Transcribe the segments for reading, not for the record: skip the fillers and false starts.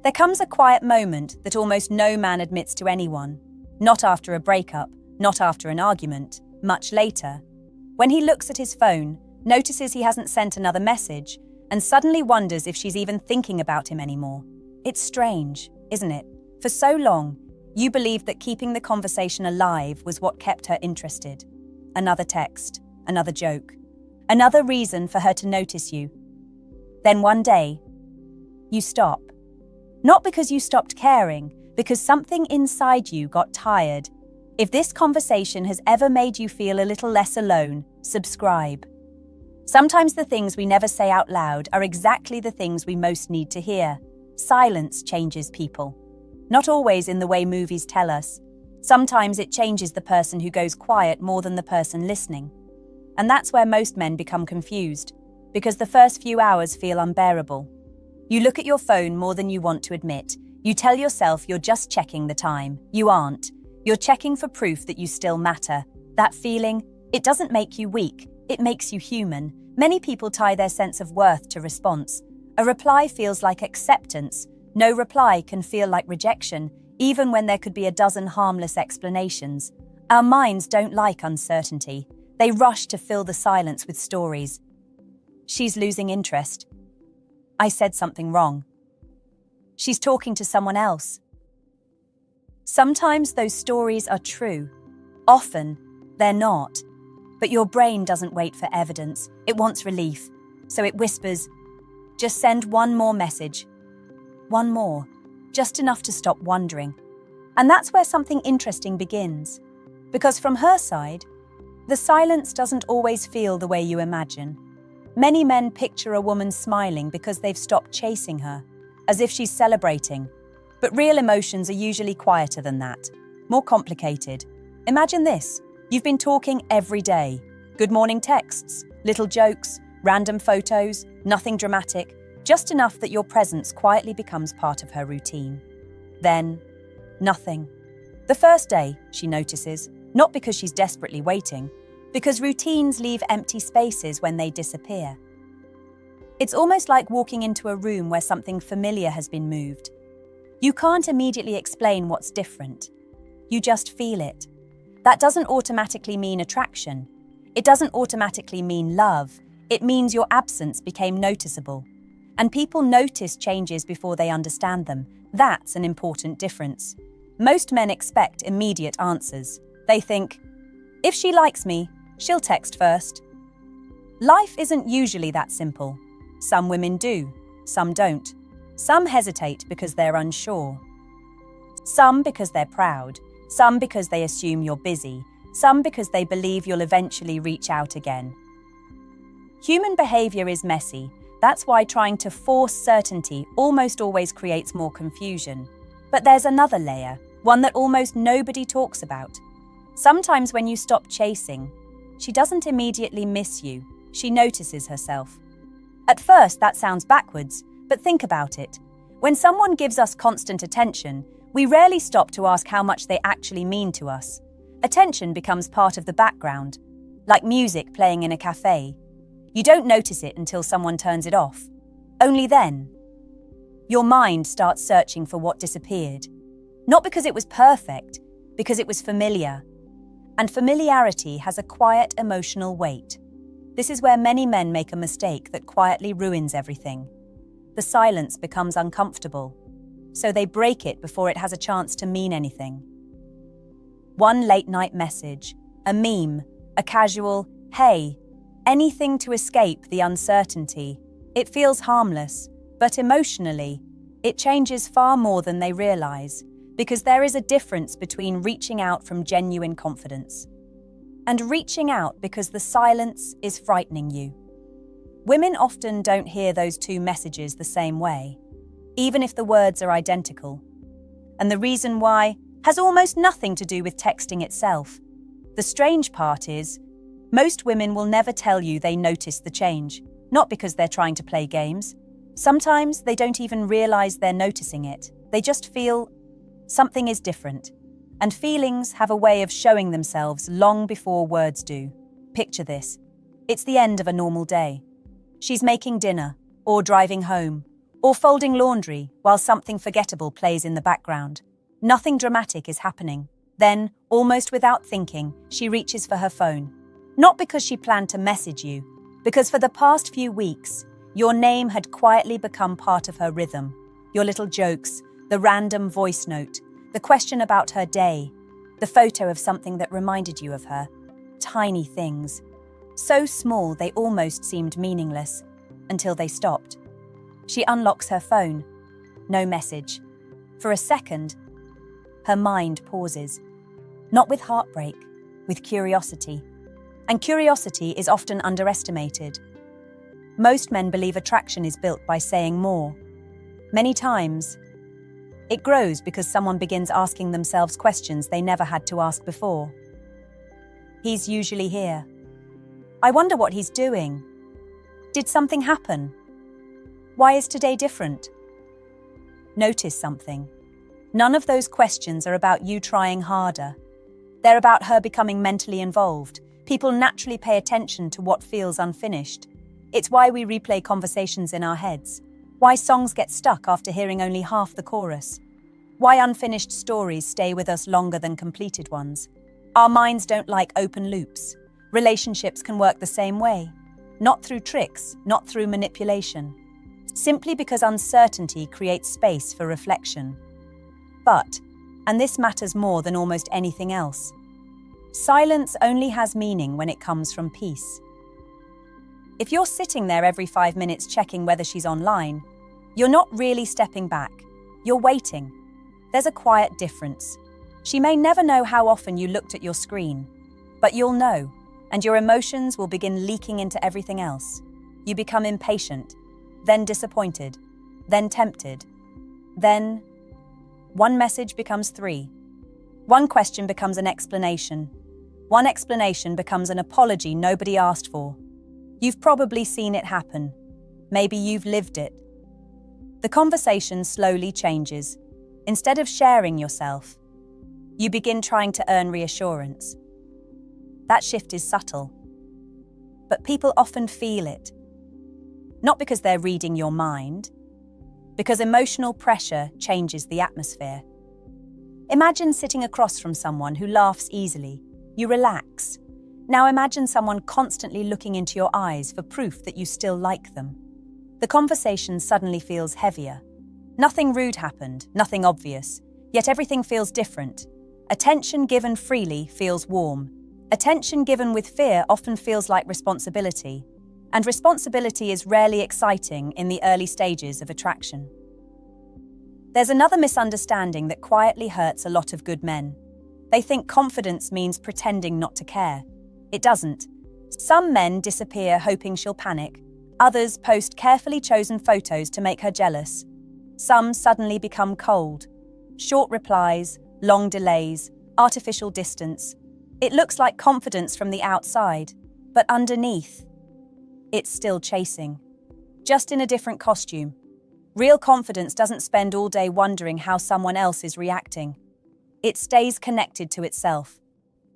There comes a quiet moment that almost no man admits to anyone. Not after a breakup, not after an argument, much later. When he looks at his phone, notices he hasn't sent another message, and suddenly wonders if she's even thinking about him anymore. It's strange, isn't it? For so long, you believed that keeping the conversation alive was what kept her interested. Another text, another joke, another reason for her to notice you. Then one day, you stop. Not because you stopped caring, because something inside you got tired. If this conversation has ever made you feel a little less alone, subscribe. Sometimes the things we never say out loud are exactly the things we most need to hear. Silence changes people. Not always in the way movies tell us. Sometimes it changes the person who goes quiet more than the person listening. And that's where most men become confused, because the first few hours feel unbearable. You look at your phone more than you want to admit. You tell yourself you're just checking the time. You aren't. You're checking for proof that you still matter. That feeling, it doesn't make you weak, it makes you human. Many people tie their sense of worth to response. A reply feels like acceptance. No reply can feel like rejection, even when there could be a dozen harmless explanations. Our minds don't like uncertainty. They rush to fill the silence with stories. She's losing interest. I said something wrong. She's talking to someone else. Sometimes those stories are true. Often, they're not. But your brain doesn't wait for evidence. It wants relief. So it whispers, just send one more message. One more. Just enough to stop wondering. And that's where something interesting begins. Because from her side, the silence doesn't always feel the way you imagine. Many men picture a woman smiling because they've stopped chasing her, as if she's celebrating. But real emotions are usually quieter than that, more complicated. Imagine this. You've been talking every day. Good morning texts, little jokes, random photos, nothing dramatic, just enough that your presence quietly becomes part of her routine. Then, nothing. The first day, she notices, not because she's desperately waiting, because routines leave empty spaces when they disappear. It's almost like walking into a room where something familiar has been moved. You can't immediately explain what's different. You just feel it. That doesn't automatically mean attraction. It doesn't automatically mean love. It means your absence became noticeable. And people notice changes before they understand them. That's an important difference. Most men expect immediate answers. They think, if she likes me, she'll text first. Life isn't usually that simple. Some women do, some don't. Some hesitate because they're unsure. Some because they're proud. Some because they assume you're busy. Some because they believe you'll eventually reach out again. Human behavior is messy. That's why trying to force certainty almost always creates more confusion. But there's another layer, one that almost nobody talks about. Sometimes when you stop chasing, she doesn't immediately miss you. She notices herself. At first, that sounds backwards, but think about it. When someone gives us constant attention, we rarely stop to ask how much they actually mean to us. Attention becomes part of the background, like music playing in a cafe. You don't notice it until someone turns it off. Only then, your mind starts searching for what disappeared. Not because it was perfect, because it was familiar. And familiarity has a quiet emotional weight. This is where many men make a mistake that quietly ruins everything. The silence becomes uncomfortable, so they break it before it has a chance to mean anything. One late-night message, a meme, a casual, hey, anything to escape the uncertainty. It feels harmless, but emotionally, it changes far more than they realize, because there is a difference between reaching out from genuine confidence and reaching out because the silence is frightening you. Women often don't hear those two messages the same way, even if the words are identical. And the reason why has almost nothing to do with texting itself. The strange part is, most women will never tell you they notice the change, not because they're trying to play games. Sometimes they don't even realize they're noticing it. They just feel something is different. And feelings have a way of showing themselves long before words do. Picture this. It's the end of a normal day. She's making dinner, or driving home, Or folding laundry while something forgettable plays in the background. Nothing dramatic is happening. Then, almost without thinking, she reaches for her phone. Not because she planned to message you, because for the past few weeks, your name had quietly become part of her rhythm. Your little jokes, the random voice note, the question about her day, the photo of something that reminded you of her. Tiny things. So small they almost seemed meaningless, until they stopped. She unlocks her phone. No message. For a second, her mind pauses. Not with heartbreak, with curiosity. And curiosity is often underestimated. Most men believe attraction is built by saying more. Many times, it grows because someone begins asking themselves questions they never had to ask before. He's usually here. I wonder what he's doing. Did something happen? Why is today different? Notice something. None of those questions are about you trying harder. They're about her becoming mentally involved. People naturally pay attention to what feels unfinished. It's why we replay conversations in our heads. Why songs get stuck after hearing only half the chorus. Why unfinished stories stay with us longer than completed ones. Our minds don't like open loops. Relationships can work the same way. Not through tricks, not through manipulation. Simply because uncertainty creates space for reflection. But, and this matters more than almost anything else, silence only has meaning when it comes from peace. If you're sitting there every 5 minutes checking whether she's online, you're not really stepping back. You're waiting. There's a quiet difference. She may never know how often you looked at your screen, but you'll know, and your emotions will begin leaking into everything else. You become impatient, then disappointed, then tempted, then one message becomes 3. One question becomes an explanation. One explanation becomes an apology nobody asked for. You've probably seen it happen. Maybe you've lived it. The conversation slowly changes. Instead of sharing yourself, you begin trying to earn reassurance. That shift is subtle, but people often feel it. Not because they're reading your mind, because emotional pressure changes the atmosphere. Imagine sitting across from someone who laughs easily. You relax. Now imagine someone constantly looking into your eyes for proof that you still like them. The conversation suddenly feels heavier. Nothing rude happened, nothing obvious, yet everything feels different. Attention given freely feels warm. Attention given with fear often feels like responsibility. And responsibility is rarely exciting in the early stages of attraction. There's another misunderstanding that quietly hurts a lot of good men. They think confidence means pretending not to care. It doesn't. Some men disappear hoping she'll panic. Others post carefully chosen photos to make her jealous. Some suddenly become cold. Short replies, long delays, artificial distance. It looks like confidence from the outside, but underneath, it's still chasing. Just in a different costume. Real confidence doesn't spend all day wondering how someone else is reacting. It stays connected to itself.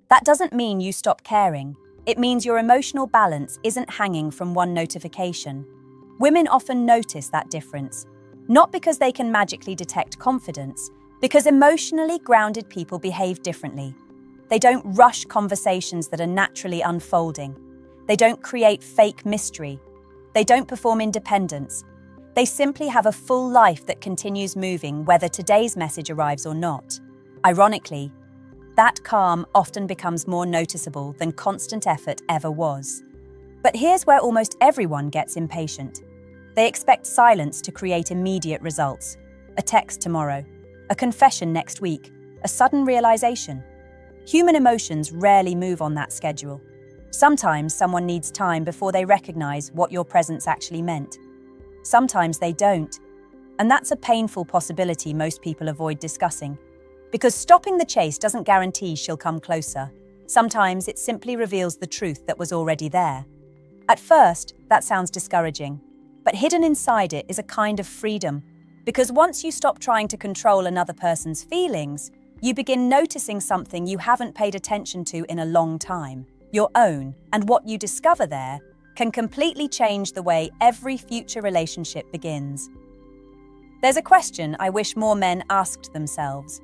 That doesn't mean you stop caring. It means your emotional balance isn't hanging from one notification. Women often notice that difference, not because they can magically detect confidence, because emotionally grounded people behave differently. They don't rush conversations that are naturally unfolding. They don't create fake mystery. They don't perform independence. They simply have a full life that continues moving whether today's message arrives or not. Ironically, that calm often becomes more noticeable than constant effort ever was. But here's where almost everyone gets impatient. They expect silence to create immediate results. A text tomorrow, a confession next week, a sudden realization. Human emotions rarely move on that schedule. Sometimes someone needs time before they recognize what your presence actually meant. Sometimes they don't. And that's a painful possibility most people avoid discussing. Because stopping the chase doesn't guarantee she'll come closer. Sometimes it simply reveals the truth that was already there. At first, that sounds discouraging. But hidden inside it is a kind of freedom. Because once you stop trying to control another person's feelings, you begin noticing something you haven't paid attention to in a long time. Your own, and what you discover there can completely change the way every future relationship begins. There's a question I wish more men asked themselves.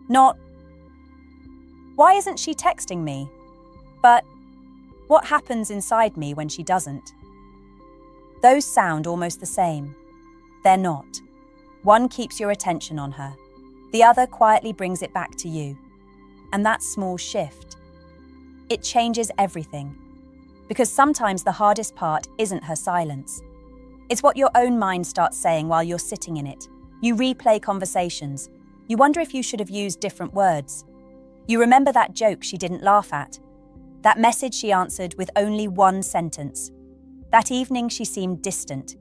Not, why isn't she texting me? But, what happens inside me when she doesn't? Those sound almost the same. They're not. One keeps your attention on her. The other quietly brings it back to you. And that small shift, it changes everything. Because sometimes the hardest part isn't her silence. It's what your own mind starts saying while you're sitting in it. You replay conversations. You wonder if you should have used different words. You remember that joke she didn't laugh at. That message she answered with only one sentence. That evening she seemed distant.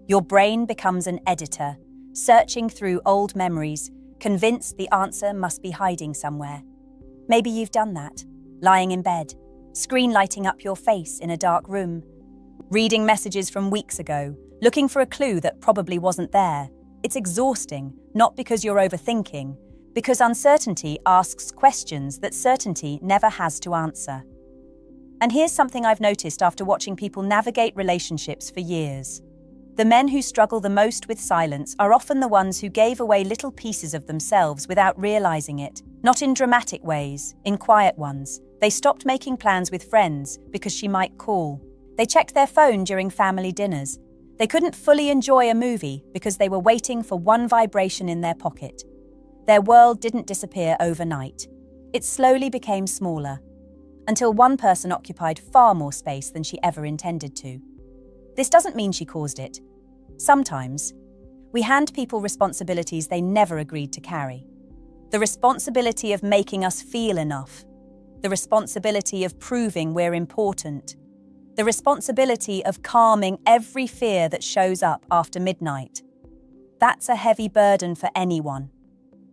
Your brain becomes an editor, searching through old memories, convinced the answer must be hiding somewhere. Maybe you've done that, lying in bed, screen lighting up your face in a dark room, reading messages from weeks ago, looking for a clue that probably wasn't there. It's exhausting, not because you're overthinking, because uncertainty asks questions that certainty never has to answer. And here's something I've noticed after watching people navigate relationships for years. The men who struggle the most with silence are often the ones who gave away little pieces of themselves without realizing it, not in dramatic ways, in quiet ones. They stopped making plans with friends because she might call. They checked their phone during family dinners. They couldn't fully enjoy a movie because they were waiting for one vibration in their pocket. Their world didn't disappear overnight. It slowly became smaller, until one person occupied far more space than she ever intended to. This doesn't mean she caused it. Sometimes, we hand people responsibilities they never agreed to carry. The responsibility of making us feel enough. The responsibility of proving we're important. The responsibility of calming every fear that shows up after midnight. That's a heavy burden for anyone.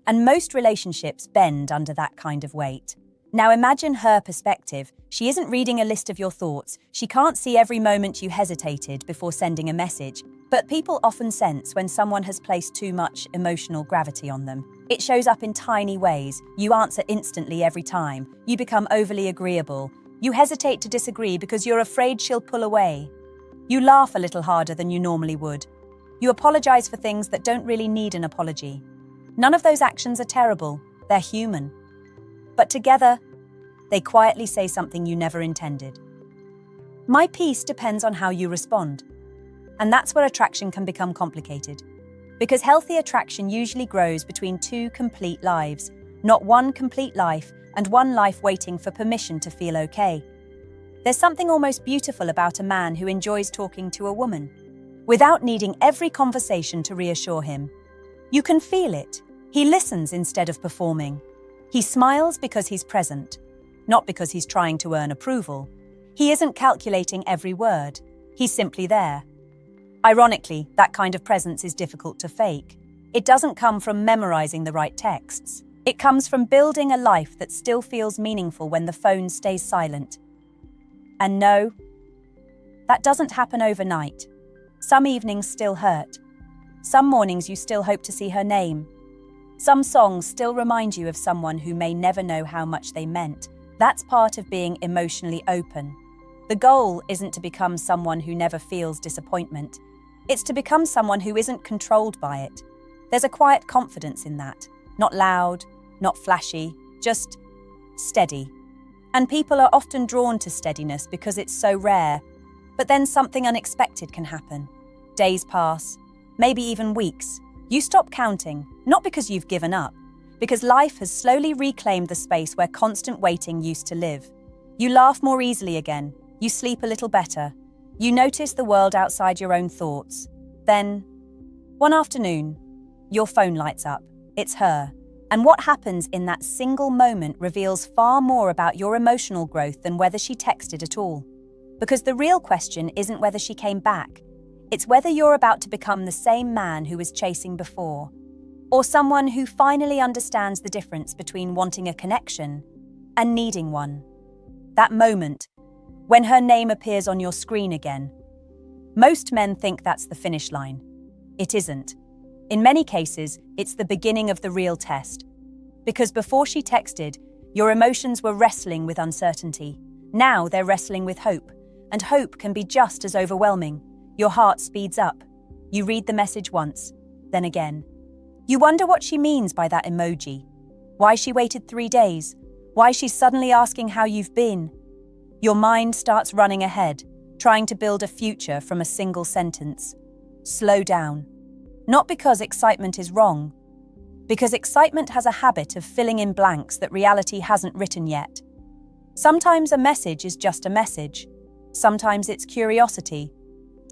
And most relationships bend under that kind of weight. Now imagine her perspective. She isn't reading a list of your thoughts. She can't see every moment you hesitated before sending a message. But people often sense when someone has placed too much emotional gravity on them. It shows up in tiny ways. You answer instantly every time. You become overly agreeable. You hesitate to disagree because you're afraid she'll pull away. You laugh a little harder than you normally would. You apologize for things that don't really need an apology. None of those actions are terrible. They're human. But together, they quietly say something you never intended. My peace depends on how you respond. And that's where attraction can become complicated. Because healthy attraction usually grows between two complete lives, not one complete life and one life waiting for permission to feel okay. There's something almost beautiful about a man who enjoys talking to a woman, without needing every conversation to reassure him. You can feel it. He listens instead of performing. He smiles because he's present, not because he's trying to earn approval. He isn't calculating every word. He's simply there. Ironically, that kind of presence is difficult to fake. It doesn't come from memorizing the right texts. It comes from building a life that still feels meaningful when the phone stays silent. And no, that doesn't happen overnight. Some evenings still hurt. Some mornings you still hope to see her name. Some songs still remind you of someone who may never know how much they meant. That's part of being emotionally open. The goal isn't to become someone who never feels disappointment. It's to become someone who isn't controlled by it. There's a quiet confidence in that. Not loud, not flashy, just steady. And people are often drawn to steadiness because it's so rare. But then something unexpected can happen. Days pass, maybe even weeks. You stop counting, not because you've given up, because life has slowly reclaimed the space where constant waiting used to live. You laugh more easily again. You sleep a little better. You notice the world outside your own thoughts. Then, one afternoon, your phone lights up. It's her. And what happens in that single moment reveals far more about your emotional growth than whether she texted at all. Because the real question isn't whether she came back. It's whether you're about to become the same man who was chasing before, or someone who finally understands the difference between wanting a connection and needing one. That moment, when her name appears on your screen again. Most men think that's the finish line. It isn't. In many cases, it's the beginning of the real test. Because before she texted, your emotions were wrestling with uncertainty. Now they're wrestling with hope, and hope can be just as overwhelming. Your heart speeds up. You read the message once, then again. You wonder what she means by that emoji, why she waited 3 days, why she's suddenly asking how you've been. Your mind starts running ahead, trying to build a future from a single sentence. Slow down. Not because excitement is wrong, because excitement has a habit of filling in blanks that reality hasn't written yet. Sometimes a message is just a message. Sometimes it's curiosity.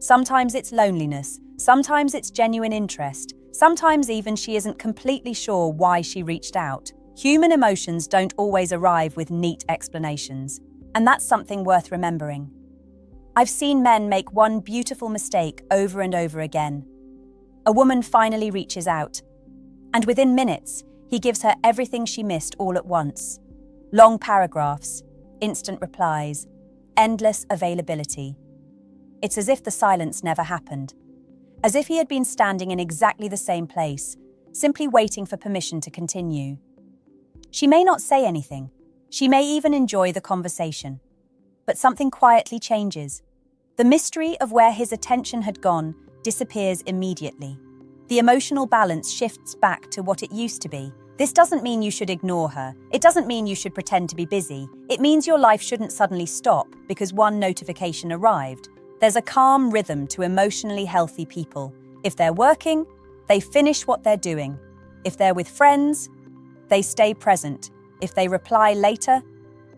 Sometimes it's loneliness. Sometimes it's genuine interest. Sometimes even she isn't completely sure why she reached out. Human emotions don't always arrive with neat explanations, and that's something worth remembering. I've seen men make one beautiful mistake over and over again. A woman finally reaches out, and within minutes, he gives her everything she missed all at once. Long paragraphs, instant replies, endless availability. It's as if the silence never happened, as if he had been standing in exactly the same place, simply waiting for permission to continue. She may not say anything. She may even enjoy the conversation. But something quietly changes. The mystery of where his attention had gone disappears immediately. The emotional balance shifts back to what it used to be. This doesn't mean you should ignore her. It doesn't mean you should pretend to be busy. It means your life shouldn't suddenly stop because one notification arrived. There's a calm rhythm to emotionally healthy people. If they're working, they finish what they're doing. If they're with friends, they stay present. If they reply later,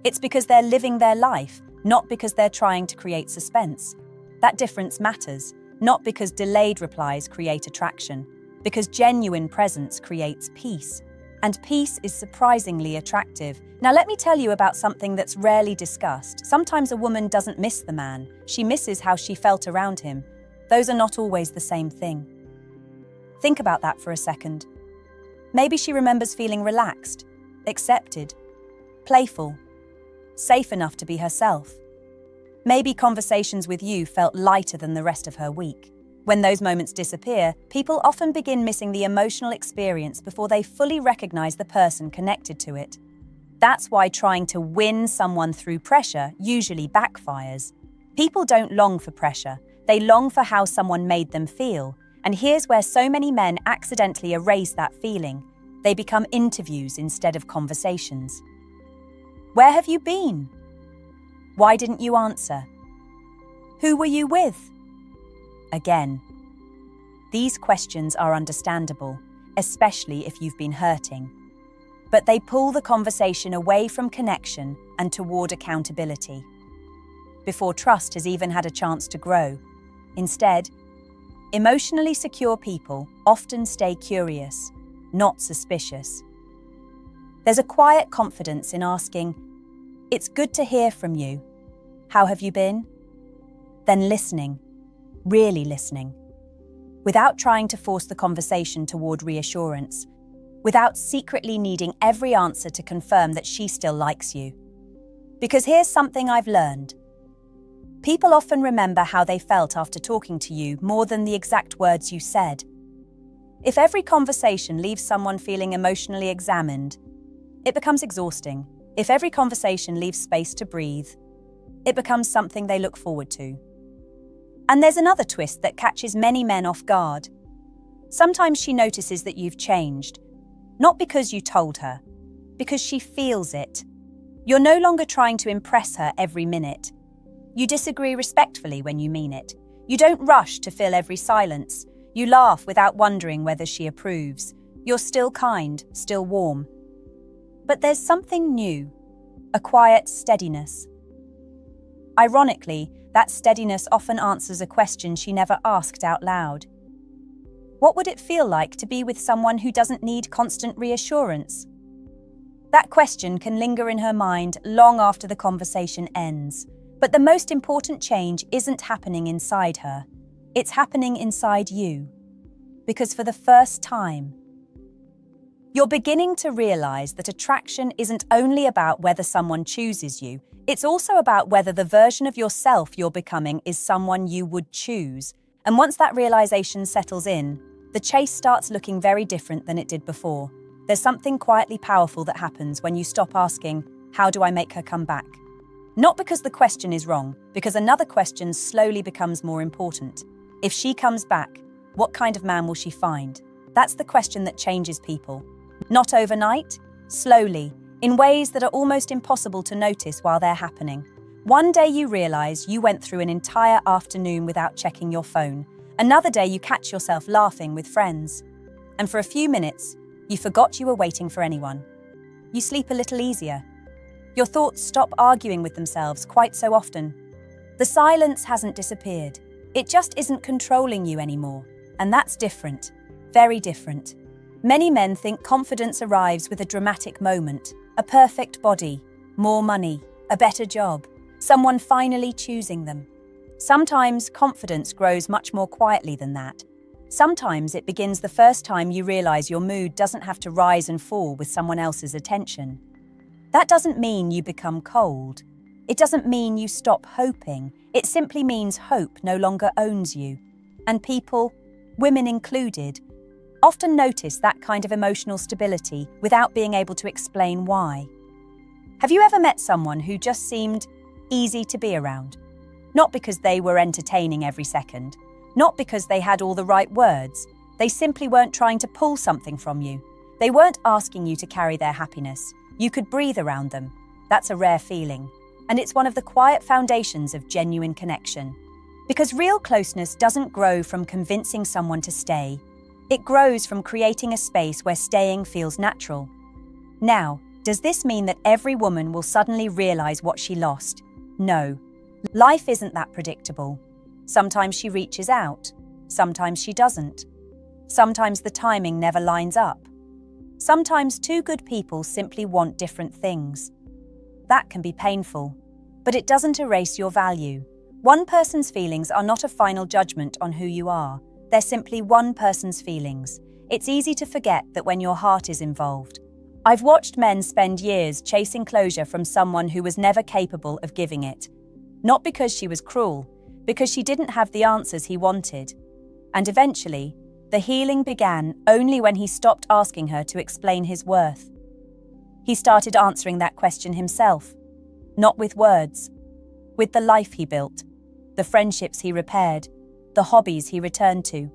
it's because they're living their life, not because they're trying to create suspense. That difference matters, not because delayed replies create attraction, because genuine presence creates peace. And peace is surprisingly attractive. Now let me tell you about something that's rarely discussed. Sometimes a woman doesn't miss the man. She misses how she felt around him. Those are not always the same thing. Think about that for a second. Maybe she remembers feeling relaxed, accepted, playful, safe enough to be herself. Maybe conversations with you felt lighter than the rest of her week. When those moments disappear, people often begin missing the emotional experience before they fully recognize the person connected to it. That's why trying to win someone through pressure usually backfires. People don't long for pressure, they long for how someone made them feel. And here's where so many men accidentally erase that feeling. They become interviews instead of conversations. Where have you been? Why didn't you answer? Who were you with? Again. These questions are understandable, especially if you've been hurting. But they pull the conversation away from connection and toward accountability, before trust has even had a chance to grow. Instead, emotionally secure people often stay curious, not suspicious. There's a quiet confidence in asking, "It's good to hear from you. How have you been?" Then listening, really listening, without trying to force the conversation toward reassurance, without secretly needing every answer to confirm that she still likes you. Because here's something I've learned. People often remember how they felt after talking to you more than the exact words you said. If every conversation leaves someone feeling emotionally examined, it becomes exhausting. If every conversation leaves space to breathe, it becomes something they look forward to. And there's another twist that catches many men off guard. Sometimes she notices that you've changed, not because you told her, because she feels it. You're no longer trying to impress her every minute. You disagree respectfully when you mean it. You don't rush to fill every silence. You laugh without wondering whether she approves. You're still kind, still warm. But there's something new, a quiet steadiness. Ironically, that steadiness often answers a question she never asked out loud. What would it feel like to be with someone who doesn't need constant reassurance? That question can linger in her mind long after the conversation ends. But the most important change isn't happening inside her. It's happening inside you. Because for the first time, you're beginning to realize that attraction isn't only about whether someone chooses you, it's also about whether the version of yourself you're becoming is someone you would choose. And once that realization settles in, the chase starts looking very different than it did before. There's something quietly powerful that happens when you stop asking, "How do I make her come back?" Not because the question is wrong, because another question slowly becomes more important. If she comes back, What kind of man will she find? That's the question that changes people. Not overnight, slowly, in ways that are almost impossible to notice while they're happening. One day you realize you went through an entire afternoon without checking your phone. Another day you catch yourself laughing with friends. And for a few minutes, you forgot you were waiting for anyone. You sleep a little easier. Your thoughts stop arguing with themselves quite so often. The silence hasn't disappeared. It just isn't controlling you anymore. And that's different. Very different. Many men think confidence arrives with a dramatic moment, a perfect body, more money, a better job, someone finally choosing them. Sometimes confidence grows much more quietly than that. Sometimes it begins the first time you realize your mood doesn't have to rise and fall with someone else's attention. That doesn't mean you become cold. It doesn't mean you stop hoping. It simply means hope no longer owns you. And people, women included, often notice that kind of emotional stability without being able to explain why. Have you ever met someone who just seemed easy to be around? Not because they were entertaining every second, not because they had all the right words. They simply weren't trying to pull something from you. They weren't asking you to carry their happiness. You could breathe around them. That's a rare feeling. And it's one of the quiet foundations of genuine connection. Because real closeness doesn't grow from convincing someone to stay. It grows from creating a space where staying feels natural. Now, does this mean that every woman will suddenly realize what she lost? No. Life isn't that predictable. Sometimes she reaches out. Sometimes she doesn't. Sometimes the timing never lines up. Sometimes two good people simply want different things. That can be painful, but it doesn't erase your value. One person's feelings are not a final judgment on who you are. They're simply one person's feelings. It's easy to forget that when your heart is involved. I've watched men spend years chasing closure from someone who was never capable of giving it. Not because she was cruel, because she didn't have the answers he wanted. And eventually, the healing began only when he stopped asking her to explain his worth. He started answering that question himself, not with words, with the life he built, the friendships he repaired, the hobbies he returned to,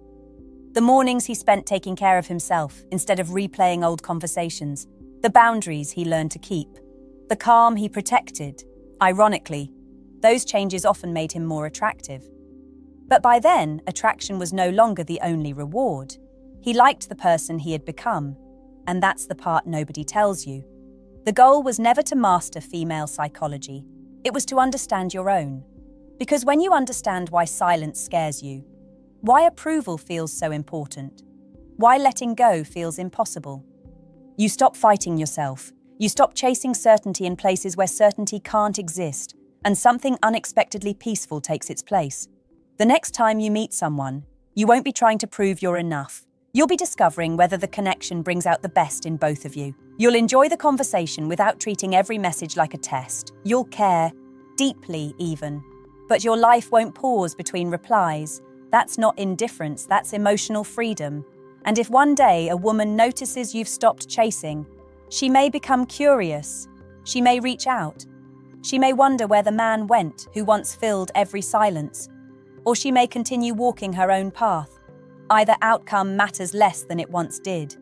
the mornings he spent taking care of himself instead of replaying old conversations, the boundaries he learned to keep, the calm he protected. Ironically, those changes often made him more attractive. But by then, attraction was no longer the only reward. He liked the person he had become, and that's the part nobody tells you. The goal was never to master female psychology. It was to understand your own. Because when you understand why silence scares you, why approval feels so important, why letting go feels impossible, you stop fighting yourself. You stop chasing certainty in places where certainty can't exist, and something unexpectedly peaceful takes its place. The next time you meet someone, you won't be trying to prove you're enough. You'll be discovering whether the connection brings out the best in both of you. You'll enjoy the conversation without treating every message like a test. You'll care, deeply even. But your life won't pause between replies. That's not indifference, that's emotional freedom. And if one day a woman notices you've stopped chasing, she may become curious. She may reach out. She may wonder where the man went who once filled every silence. Or she may continue walking her own path. Either outcome matters less than it once did.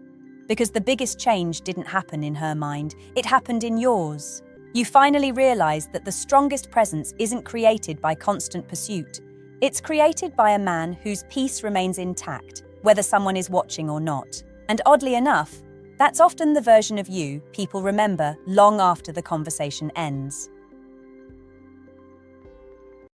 Because the biggest change didn't happen in her mind, it happened in yours. You finally realized that the strongest presence isn't created by constant pursuit. It's created by a man whose peace remains intact, whether someone is watching or not. And oddly enough, that's often the version of you people remember long after the conversation ends.